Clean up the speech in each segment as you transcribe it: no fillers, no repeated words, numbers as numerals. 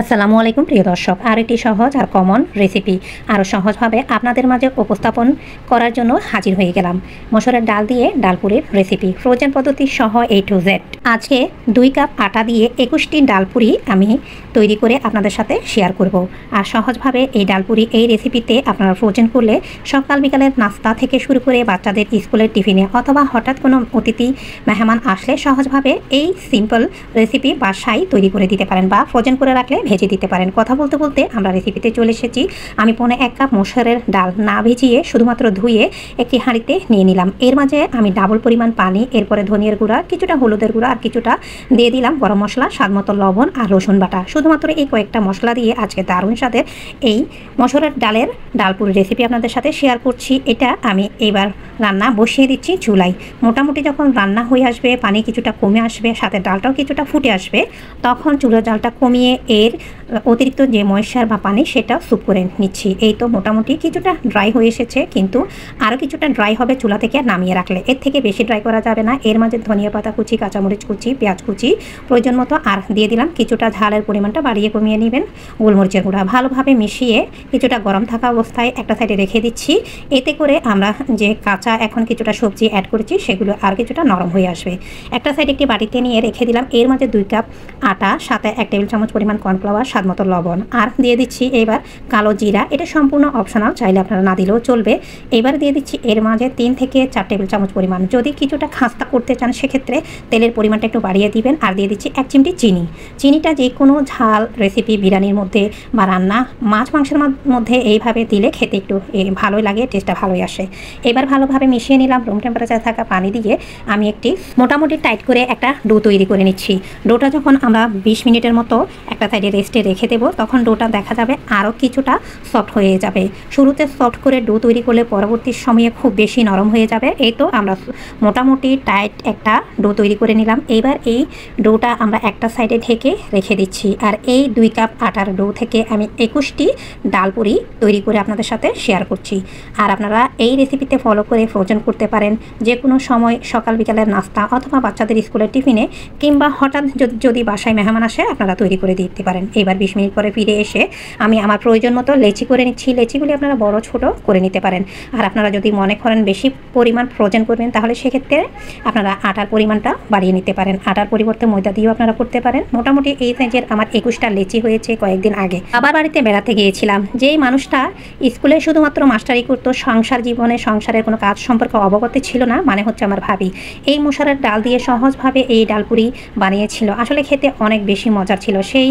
আসসালামু আলাইকুম প্রিয় দর্শক, আর একটি সহজ আর কমন রেসিপি আরও সহজভাবে আপনাদের মাঝে উপস্থাপন করার জন্য হাজির হয়ে গেলাম। মসুরের ডাল দিয়ে ডালপুরির রেসিপি ফ্রোজেন পদ্ধতি সহ A to Z। আজকে 2 কাপ আটা দিয়ে 21টি ডালপুরি আমি তৈরি করে আপনাদের সাথে শেয়ার করব। আর সহজভাবে এই ডালপুরি এই রেসিপিতে আপনারা ফ্রোজেন করলে সকাল বিকালের নাস্তা থেকে শুরু করে বাচ্চাদের স্কুলের টিফিনে অথবা হঠাৎ কোনো অতিথি মেহমান আসলে সহজভাবে এই সিম্পল রেসিপি বাসায় তৈরি করে দিতে পারেন বা ফ্রোজেন করে রাখলে ভেজে দিতে পারেন। কথা বলতে বলতে আমরা রেসিপিতে চলে এসেছি। আমি 1.5 কাপ মসুরের ডাল না ভিজিয়ে শুধুমাত্র ধুয়ে একটি হাঁড়িতে নিয়ে নিলাম। এর মাঝে আমি ডাবল পরিমাণ পানি, এরপরে ধনিয়ার গুঁড়া, কিছুটা হলুদের গুঁড়া আর কিছুটা দিয়ে দিলাম গরম মশলা, স্বাদমতো লবণ আর রসুন বাটা। শুধুমাত্র এই কয়েকটা মশলা দিয়ে আজকে দারুণ স্বাদের এই মসুরের ডালের ডালপুরি রেসিপি আপনাদের সাথে শেয়ার করছি। এটা আমি এবার রান্না বসিয়ে দিচ্ছি চুলায়। মোটামুটি যখন রান্না হয়ে আসবে, পানি কিছুটা কমে আসবে, সাথে ডালটাও কিছুটা ফুটে আসবে, তখন চুলার জালটা কমিয়ে এর অতিরিক্ত যে ময়েশ্চার বা পানি সেটা স্যুপ করে নিচ্ছি। এই তো মোটামুটি কিছুটা ড্রাই হয়ে এসেছে, কিন্তু আরও কিছুটা ড্রাই হবে চুলা থেকে নামিয়ে রাখলে। এর থেকে বেশি ড্রাই করা যাবে না। এর মাঝে ধনিয়া পাতা কুচি, কাঁচামরিচ কুচি, পেঁয়াজ কুচি প্রয়োজন মতো আর দিয়ে দিলাম কিছুটা ঝালের পরিমাণটা বাড়িয়ে কমিয়ে নেবেন, গোলমরিচের গুঁড়া। ভালোভাবে মিশিয়ে কিছুটা গরম থাকা অবস্থায় একটা সাইডে রেখে দিচ্ছি। এতে করে আমরা যে কাঁচা এখন কিছুটা সবজি অ্যাড করেছি সেগুলো আর কিছুটা নরম হয়ে আসবে। একটা সাইডে একটি বাটিতে নিয়ে রেখে দিলাম। এর মাঝে 2 কাপ আটা, সাথে 1 টেবিল চামচ পরিমাণ কর্নফ্লাওয়ার, স্বাদমতো লবণ আর দিয়ে দিচ্ছি এবার কালো জিরা। এটা সম্পূর্ণ অপশনাল, চাইলে আপনারা না দিলেও চলবে। এবার দিয়ে দিচ্ছি এর মাঝে 3 থেকে 4 টেবিল চামচ পরিমাণ। যদি কিছুটা খাস্তা করতে চান সেক্ষেত্রে তেলের পরিমাণটা একটু বাড়িয়ে দিবেন। আর দিয়ে দিচ্ছি 1 চিমটি চিনি। চিনিটা যে কোনো ঝাল রেসিপি, বিরিয়ানির মধ্যে বা রান্না, মাছ মাংসের মধ্যে এইভাবে দিলে খেতে একটু ভালোই লাগে, টেস্টটা ভালোই আসে। এবার ভালোভাবে মিশিয়ে নিলাম। রুম টেম্পারেচারে থাকা পানি দিয়ে আমি একটি মোটামুটি টাইট করে একটা ডো তৈরি করে নিচ্ছি। ডোটা যখন আমরা 20 মিনিটের মতো একটা সাইডে রেস্টে রেখে দেবো, তখন ডোটা দেখা যাবে আরও কিছুটা সফট হয়ে যাবে। শুরুতে সফট করে ডো তৈরি করলে পরবর্তী সময়ে খুব বেশি নরম হয়ে যাবে। এই তো আমরা মোটামুটি টাইট একটা ডো তৈরি করে নিলাম। এবার এই ডোটা আমরা একটা সাইডে ঢেকে রেখে দিচ্ছি। আর এই 2 কাপ আটার ডো থেকে আমি 21টি ডালপুরি তৈরি করে আপনাদের সাথে শেয়ার করছি। আর আপনারা এই রেসিপিতে ফলো করে ফ্রোজেন করতে পারেন যে কোনো সময়, সকাল বিকালের নাস্তা অথবা বাচ্চাদের স্কুলের টিফিনে, কিংবা হঠাৎ যদি বাসায় মেহমান আসে আপনারা তৈরি করে দিতে পারেন। এবার 20 মিনিট পরে ফিরে এসে আমি আমার প্রয়োজন মতো লেচি করে নিচ্ছি। লেচিগুলি আপনারা বড় ছোট করে নিতে পারেন। আর আপনারা যদি মনে করেন বেশি পরিমাণ ফ্রোজেন করবেন, তাহলে সেক্ষেত্রে আপনারা আটার পরিমাণটা বাড়িয়ে নিতে পারেন। আটার পরিবর্তে ময়দা দিয়েও আপনারা করতে পারেন। মোটামুটি এই সাইজের আমার 21টা লেচি হয়েছে কয়েকদিন আগে। আবার বাড়িতে বেড়াতে গিয়েছিলাম। যেই মানুষটা স্কুলে শুধুমাত্র মাস্টারি করতো, সংসার জীবনে সংসারের কোনো কাজ সম্পর্কে অবগত ছিল না, মানে হচ্ছে আমার ভাবি, এই মসুরের ডাল দিয়ে সহজভাবে এই ডালপুরি বানিয়েছিল। আসলে খেতে অনেক বেশি মজার ছিল। সেই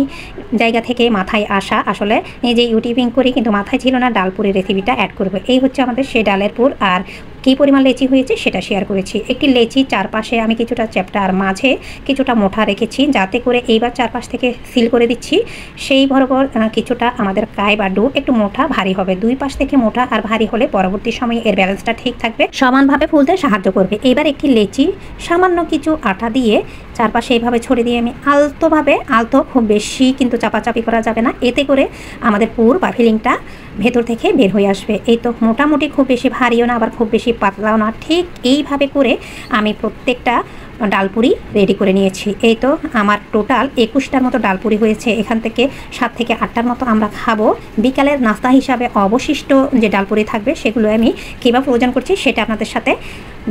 জায়গা থেকে মাথায় আসা, আসলে এই যে ইউটিউবিং করি কিন্তু মাথায় ছিল না ডালপুরির রেসিপিটা অ্যাড করবো। এই হচ্ছে আমাদের সেই ডালের পুর। আর কী পরিমাণ লেচি হয়েছে সেটা শেয়ার করেছি। একটি লেচি চারপাশে আমি কিছুটা চ্যাপ্টা আর মাঝে কিছুটা মোটা রেখেছি, যাতে করে এইবার চারপাশ থেকে সিল করে দিচ্ছি। সেই বরাবর কিছুটা আমাদের কাই বা ডো একটু মোটা ভারী হবে। 2 পাশ থেকে মোটা আর ভারী হলে পরবর্তী সময়ে এর ব্যালেন্সটা ঠিক থাকবে, সমানভাবে ফুলতে সাহায্য করবে। এবার একটি লেচি সামান্য কিছু আটা দিয়ে চারপাশে এইভাবে ছড়িয়ে দিয়ে আমি আলতো, খুব বেশি কিন্তু চাপাচাপি করা যাবে না, এতে করে আমাদের পুর বা ফিলিংটা ভেতর থেকে বের হয়ে আসবে। এই তো মোটামুটি খুব বেশি ভারীও না, আবার খুব বেশি পাতলাও না, ঠিক এইভাবে করে আমি প্রত্যেকটা ডালপুরি রেডি করে নিয়েছি। এই তো আমার টোটাল 21টার মতো ডালপুরি হয়েছে। এখান থেকে 7 থেকে 8টার মতো আমরা খাবো। বিকালের নাস্তা হিসাবে অবশিষ্ট যে ডালপুরি থাকবে সেগুলো আমি কীভাবে ফ্রোজেন করছি সেটা আপনাদের সাথে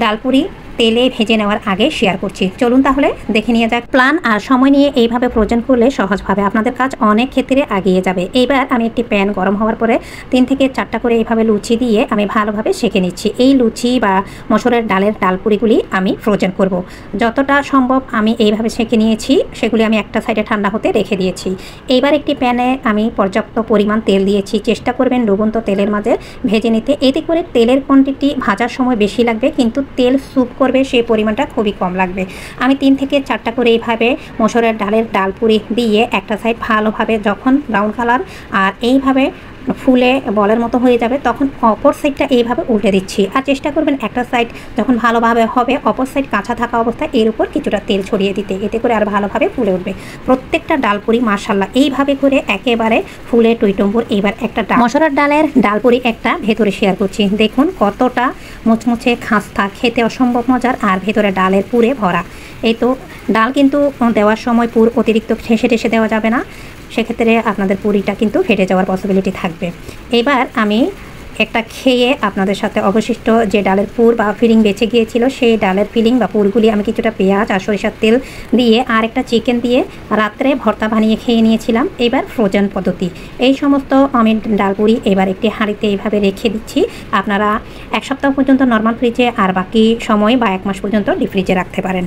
ডালপুরি তেলে ভেজে নেওয়ার আগে শেয়ার করছি। চলুন তাহলে দেখে নিয়ে যাক। প্ল্যান আর সময় নিয়ে এইভাবে ফ্রোজেন করলে সহজভাবে আপনাদের কাজ অনেক ক্ষেত্রে এগিয়ে যাবে। এইবার আমি একটি প্যান গরম হওয়ার পরে 3 থেকে 4টা করে এইভাবে লুচি দিয়ে আমি ভালোভাবে সেঁকে নিচ্ছি। এই লুচি বা মসুরের ডালের ডালপুরিগুলি আমি ফ্রোজেন করব। যতটা সম্ভব আমি এইভাবে সেঁকে নিয়েছি, সেগুলি আমি একটা সাইডে ঠান্ডা হতে রেখে দিয়েছি। এইবার একটি প্যানে আমি পর্যাপ্ত পরিমাণ তেল দিয়েছি। চেষ্টা করবেন ডুবন্ত তেলের মাঝে ভেজে নিতে। এতে করে তেলের কোয়ান্টিটি ভাজার সময় বেশি লাগবে, কিন্তু তেল স্যুপ করবে সেই পরিমাণটা খুবই কম লাগবে। আমি 3 থেকে 4টা করে এইভাবে মসুরের ডালের ডালপুরি দিয়ে একটা সাইড ভালোভাবে যখন ব্রাউন কালার আর এইভাবে ফুলে বলের মতো হয়ে যাবে, তখন অপর সাইডটা এইভাবে উল্টে দিচ্ছি। আর চেষ্টা করবেন একটা সাইড যখন ভালোভাবে হবে, অপর সাইড কাঁচা থাকা অবস্থায় এর উপর কিছুটা তেল ছড়িয়ে দিতে, এতে করে আর ভালোভাবে ফুলে উঠবে প্রত্যেকটা ডালপুরি। মাশাআল্লাহ, এইভাবে করে একেবারে ফুলে টইটম্বুর। এবার একটা মসুরের ডালের ডালপুরি একটা ভেতরে শেয়ার করছি। দেখুন কতটা মুচমুচে, খাস্তা, খেতে অসম্ভব মজার, আর ভেতরে ডালের পুরে ভরা। এই তো ডাল কিন্তু দেওয়ার সময় পুর অতিরিক্ত ঠেসে দেওয়া যাবে না। সেক্ষেত্রে আপনাদের পুরিটা কিন্তু ফেটে যাওয়ার পসিবিলিটি থাকবে। এবার আমি একটা খেয়ে আপনাদের সাথে অবশিষ্ট যে ডালের পুর বা ফিলিং বেঁচে গিয়েছিল সেই ডালের ফিলিং বা পুরগুলি আমি কিছুটা পেঁয়াজ আর সরিষার তেল দিয়ে আর একটা চিকেন দিয়ে রাত্রে ভর্তা বানিয়ে খেয়ে নিয়েছিলাম। এবার ফ্রোজেন পদ্ধতি, এই সমস্ত আমি ডাল পুরি এবার একটি হাঁড়িতে এইভাবে রেখে দিচ্ছি। আপনারা 1 সপ্তাহ পর্যন্ত নর্মাল ফ্রিজে আর বাকি সময় বা 1 মাস পর্যন্ত ডিপ ফ্রিজে রাখতে পারেন।